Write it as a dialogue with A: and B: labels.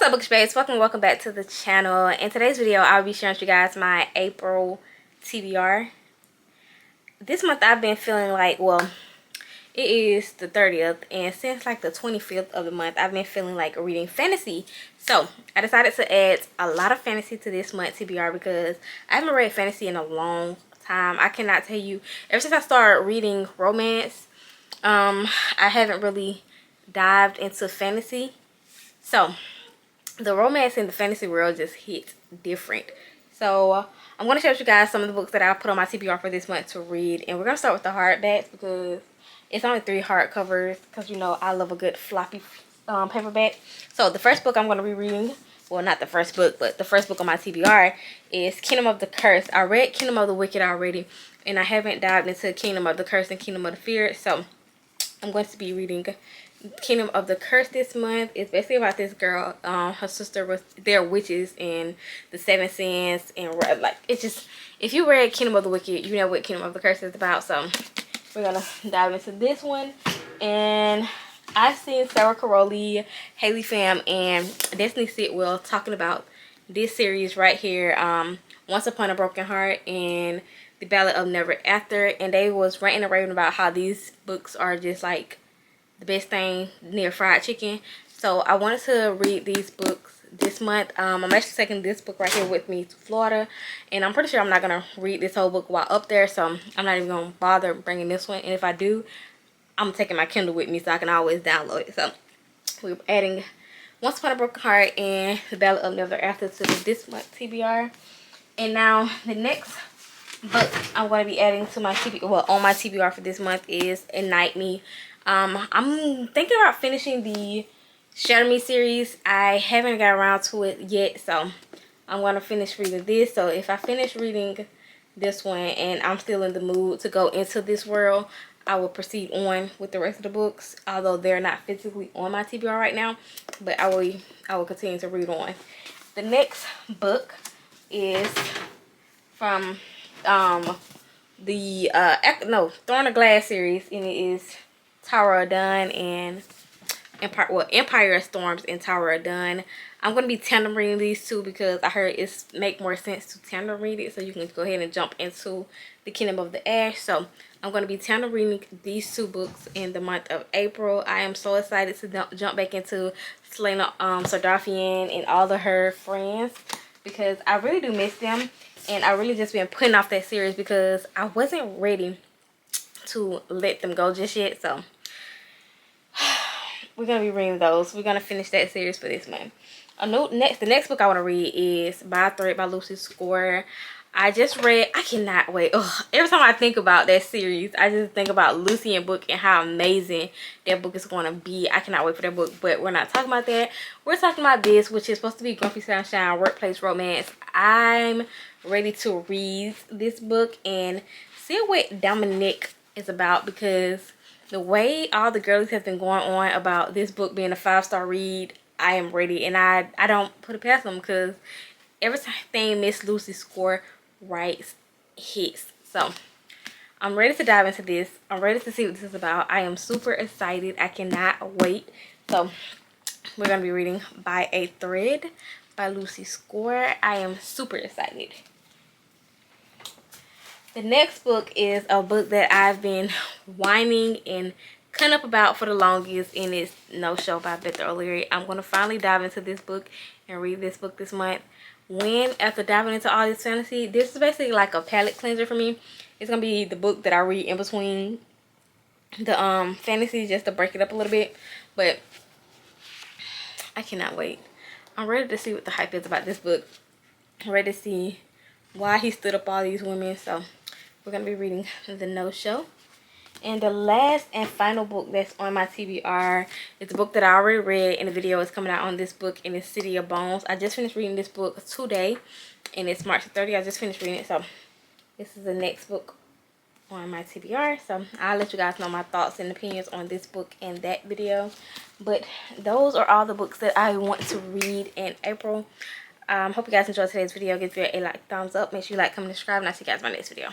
A: What's up, bookish babes? Welcome back to the channel. In today's video, I'll be sharing with you guys my April TBR. This month I've been feeling like, well, it is the 30th, and since like the 25th of the month, I've been feeling like reading fantasy. So I decided to add a lot of fantasy to this month TBR because I haven't read fantasy in a long time. I cannot tell you, ever since I started reading romance, I haven't really dived into fantasy. So the romance in the fantasy world just hits different. So I'm going to share with you guys some of the books that I put on my TBR for this month to read. And we're going to start with the hardbacks because it's only 3 hardcovers because, you know, I love a good floppy paperback. So the first book I'm going to be reading, well, not the first book, but the first book on my TBR is Kingdom of the Curse. I read Kingdom of the Wicked already, and I haven't dived into Kingdom of the Curse and Kingdom of the Feared. So I'm going to be reading Kingdom of the Curse this month. It's basically about this girl. Her sister was, they're witches in the 7 sins, and like, it's just, if you read Kingdom of the Wicked, you know what Kingdom of the Curse is about. So we're gonna dive into this one. And I've seen Sarah Caroli, Haley Pham, and Destiny Sitwell talking about this series right here, Once Upon a Broken Heart and The Ballad of Never After, and they was ranting and raving about how these books are just like the best thing near fried chicken. So I wanted to read these books this month. I'm actually taking this book right here with me to Florida, and I'm pretty sure I'm not gonna read this whole book while up there, so I'm not even gonna bother bringing this one. And if I do, I'm taking my Kindle with me so I can always download it. So we're adding Once Upon a Broken Heart and The Ballad of Never After to this month TBR. And now the next book I'm going to be adding to my TBR, well, on my TBR for this month is Ignite Me. I'm thinking about finishing the Shatter Me series. I haven't got around to it yet, so I'm going to finish reading this. So if I finish reading this one and I'm still in the mood to go into this world, I will proceed on with the rest of the books, although they're not physically on my TBR right now, but I will continue to read on. The next book is from the Throne of Glass series, and it is Tower of Dawn and Empire of Storms and Tower of Dawn. I'm going to be tandem reading these two because I heard it's make more sense to tandem read it, so you can go ahead and jump into the Kingdom of the Ash. So I'm going to be tandem reading these 2 books in the month of April. I am so excited to jump back into Selena Sardarfian and all of her friends because I really do miss them, and I really just been putting off that series because I wasn't ready to let them go just yet. So we're gonna be reading those. We're gonna finish that series for this month. The next book I want to read is By a Thread by Lucy Score. I just read, I cannot wait. Ugh, every time I think about that series, I just think about Lucy and book and how amazing that book is going to be. I cannot wait for that book, but we're not talking about that. We're talking about this, which is supposed to be Grumpy Sunshine Workplace Romance. I'm ready to read this book and see what Dominic is about, because the way all the girlies have been going on about this book being a 5-star read, I am ready, and I don't put it past them because everything Miss Lucy Score writes hits. So I'm ready to dive into this. I'm ready to see what this is about. I am super excited. I cannot wait. So we're going to be reading By a Thread by Lucy Score. I am super excited. The next book is a book that I've been whining and cutting up about for the longest, and it's No Show by Beth O'Leary. I'm going to finally dive into this book and read this book this month. After diving into all this fantasy, this is basically like a palate cleanser for me. It's going to be the book that I read in between the fantasy, just to break it up a little bit. But I cannot wait. I'm ready to see what the hype is about this book. I'm ready to see why he stood up all these women. So we're going to be reading The No Show. And the last and final book that's on my TBR is a book that I already read, and the video is coming out on this book, in the City of Bones. I just finished reading this book today, and it's March 30th. I just finished reading it, so this is the next book on my TBR. So I'll let you guys know my thoughts and opinions on this book in that video. But those are all the books that I want to read in April. Hope you guys enjoyed today's video. Give it a thumbs up. Make sure you like, comment, and subscribe, and I'll see you guys in my next video.